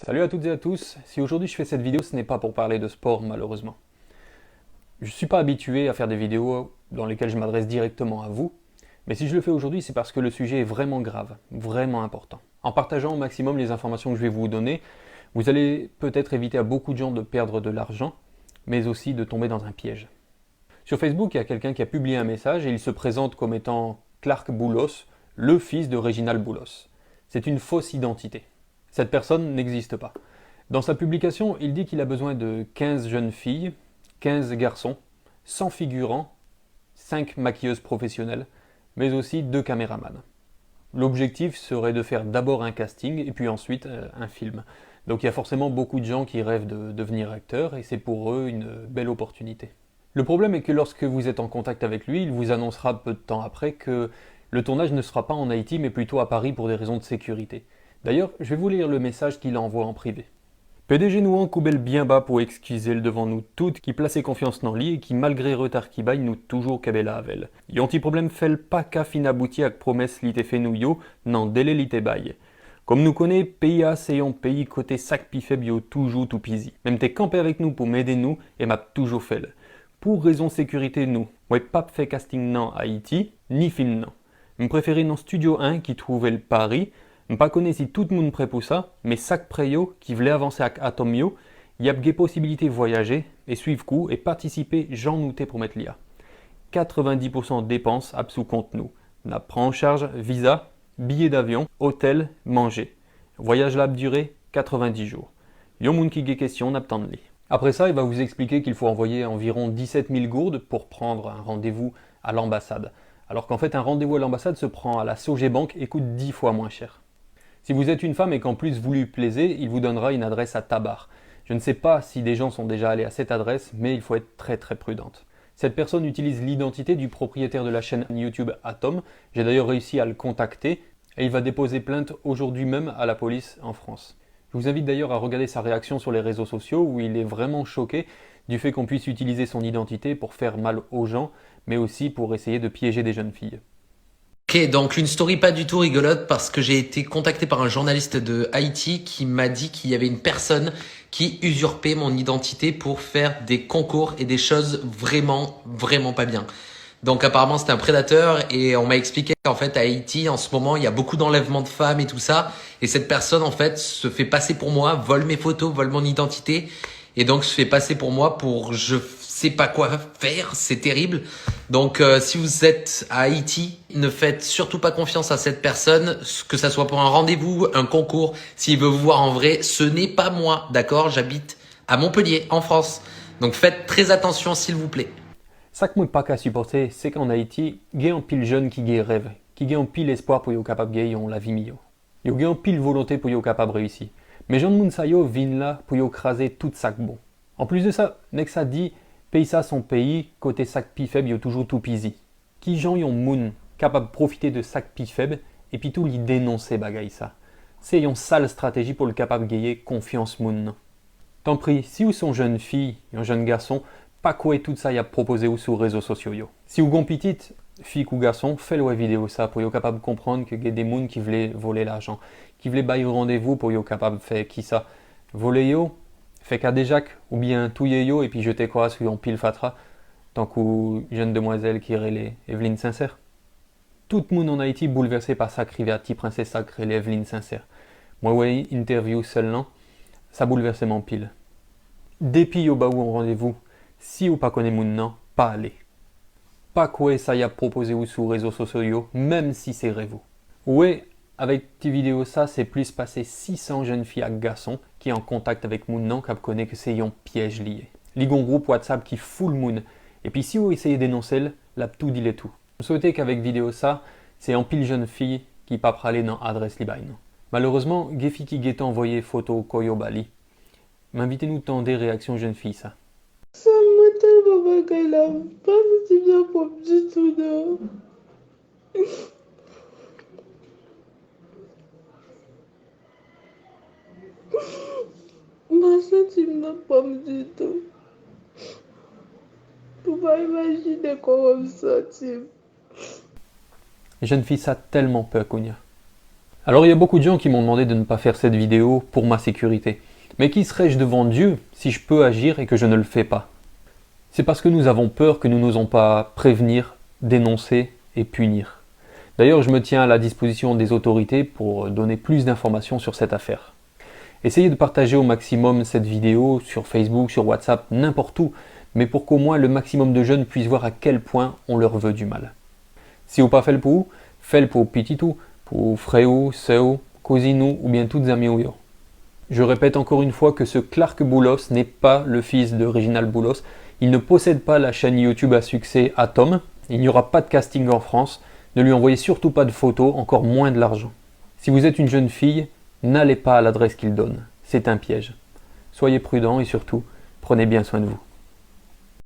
Salut à toutes et à tous, si aujourd'hui je fais cette vidéo ce n'est pas pour parler de sport malheureusement. Je ne suis pas habitué à faire des vidéos dans lesquelles je m'adresse directement à vous, mais si je le fais aujourd'hui c'est parce que le sujet est vraiment grave, vraiment important. En partageant au maximum les informations que je vais vous donner, vous allez peut-être éviter à beaucoup de gens de perdre de l'argent, mais aussi de tomber dans un piège. Sur Facebook, il y a quelqu'un qui a publié un message et il se présente comme étant Clark Boulos, le fils de Réginald Boulos. C'est une fausse identité. Cette personne n'existe pas. Dans sa publication, il dit qu'il a besoin de 15 jeunes filles, 15 garçons, 100 figurants, 5 maquilleuses professionnelles, mais aussi 2 caméramans. L'objectif serait de faire d'abord un casting et puis ensuite un film. Donc il y a forcément beaucoup de gens qui rêvent de devenir acteurs et c'est pour eux une belle opportunité. Le problème est que lorsque vous êtes en contact avec lui, il vous annoncera peu de temps après que le tournage ne sera pas en Haïti mais plutôt à Paris pour des raisons de sécurité. D'ailleurs, je vais vous lire le message qu'il envoie en privé. PDG nous coubelle bien bas pour excuser le devant nous toutes qui plaçait confiance dans lui et qui malgré retard qui baille nous toujours kabela avel. Yon ti problème fait pas qu'à fin abouti avec promesse li te fait nous yo, nan délai li te baille. Comme nous connaît, pays A c'est un pays côté sac pi faible yo toujours tout pisi. Même t'es campé avec nous pour m'aider nous et m'a toujours fait. Pour raison sécurité nous, ouais pas fait casting nan Haïti, ni film nan. M'préférer dans Studio 1 qui trouvait le Paris. Je ne connais pas si tout le monde prêt pour ça, mais chaque préyo qui voulait avancer avec Atomio, il y a des possibilités de voyager et suivre coup et participer j'en nouté pour mettre l'IA. 90% de dépenses à sous compte nous. On prend en charge visa, billets d'avion, hôtel, manger. Voyage là durée 90 jours. Yon moun qui ait question n'attend li. Après ça, il va vous expliquer qu'il faut envoyer environ 17 000 gourdes pour prendre un rendez-vous à l'ambassade. Alors qu'en fait, un rendez-vous à l'ambassade se prend à la Sogebank et coûte 10 fois moins cher. Si vous êtes une femme et qu'en plus vous lui plaisez, il vous donnera une adresse à Tabar. Je ne sais pas si des gens sont déjà allés à cette adresse, mais il faut être très prudente. Cette personne utilise l'identité du propriétaire de la chaîne YouTube Atom. J'ai d'ailleurs réussi à le contacter et il va déposer plainte aujourd'hui même à la police en France. Je vous invite d'ailleurs à regarder sa réaction sur les réseaux sociaux où il est vraiment choqué du fait qu'on puisse utiliser son identité pour faire mal aux gens, mais aussi pour essayer de piéger des jeunes filles. Ok, donc une story pas du tout rigolote parce que j'ai été contacté par un journaliste de Haïti qui m'a dit qu'il y avait une personne qui usurpait mon identité pour faire des concours et des choses vraiment pas bien. Donc apparemment c'était un prédateur et on m'a expliqué qu'en fait à Haïti en ce moment il y a beaucoup d'enlèvements de femmes et tout ça et cette personne en fait se fait passer pour moi, vole mes photos, vole mon identité et donc se fait passer pour moi pour je sais pas quoi faire, c'est terrible. Donc si vous êtes à Haïti, ne faites surtout pas confiance à cette personne, que ça soit pour un rendez-vous, un concours, s'il veut vous voir en vrai, ce n'est pas moi, d'accord? J'habite à Montpellier, en France. Donc faites très attention s'il vous plaît. Ça que moi pas qu'à supporter, c'est qu'en Haïti, il y a un pile jeune qui a rêve, qui a un pile espoir pour être capable de gagner la vie mieux. Il y a un pile volonté pour être capable de réussir. Mais Jean Moun Sayo vient là pour écraser tout sac bon. En plus de ça, Nexa dit, pays ça son pays, côté sac pi faible, il y a toujours tout pisi. Qui Jean yon moun capable de profiter de sac pi faible et puis tout lui dénoncer bagay ça. C'est une sale stratégie pour le capable de gagner confiance moun. Tant pis, si vous sont jeune fille, un jeune garçon, pas quoi tout ça y a proposé ou sur les réseaux sociaux yo. Si vous gon petite, fille ou garçon, faites-le vidéo ça pour être capable de comprendre que y a des moun qui voulaient voler l'argent, qui voulaient bailler rendez-vous pour être capable de faire qui ça. Voler yo, fait qu'à des jacques ou bien touiller yo et puis jeter quoi sur un pile fatra, tant qu'une jeune demoiselle qui relait Evelyne Sincère. Tout le monde en Haïti bouleversé par sa rivière petit princesse sacrée Evelyne Sincère. Moi ouais, interview seulement, ça bouleversait mon pile. Depuis yo ba ou en rendez-vous, si ou pas connaît moun nan, pas aller. Pas quoi ça y a proposé ou sur réseaux sociaux, même si c'est rêve. Ouais, avec tes vidéos ça, c'est plus passé 600 jeunes filles à garçons qui en contact avec moun nan qui connaît que c'est un piège lié. Ligon groupe WhatsApp qui fout le moun. Et puis si vous essayez d'énoncer, la tout dit les tout. Je souhaitais qu'avec vidéo ça, c'est en pile jeune fille qui pas praler dans adresse libaïne. Malheureusement, Gefi qui guette envoyé photo Koyo Bali. M'invitez-nous tant des réactions jeunes filles ça. Ça me tellement bagay là, pas si bien pour du tout non. Ma senti n'a pas du tout. Pour pas imaginer comment me sentir. Les jeunes filles ça tellement peur Kounia. Alors il y a beaucoup de gens qui m'ont demandé de ne pas faire cette vidéo pour ma sécurité. Mais qui serais-je devant Dieu si je peux agir et que je ne le fais pas? C'est parce que nous avons peur que nous n'osons pas prévenir, dénoncer et punir. D'ailleurs, je me tiens à la disposition des autorités pour donner plus d'informations sur cette affaire. Essayez de partager au maximum cette vidéo sur Facebook, sur WhatsApp, n'importe où, mais pour qu'au moins le maximum de jeunes puissent voir à quel point on leur veut du mal. Si vous pas fait le pour, faites le pour pititou, pour frère, sœur, cousine ou bien toutes amies ou yo. Je répète encore une fois que ce Clark Boulos n'est pas le fils de Reginald Boulos. Il ne possède pas la chaîne YouTube à succès Atom. Il n'y aura pas de casting en France. Ne lui envoyez surtout pas de photos, encore moins de l'argent. Si vous êtes une jeune fille, n'allez pas à l'adresse qu'il donne. C'est un piège. Soyez prudents et surtout, prenez bien soin de vous.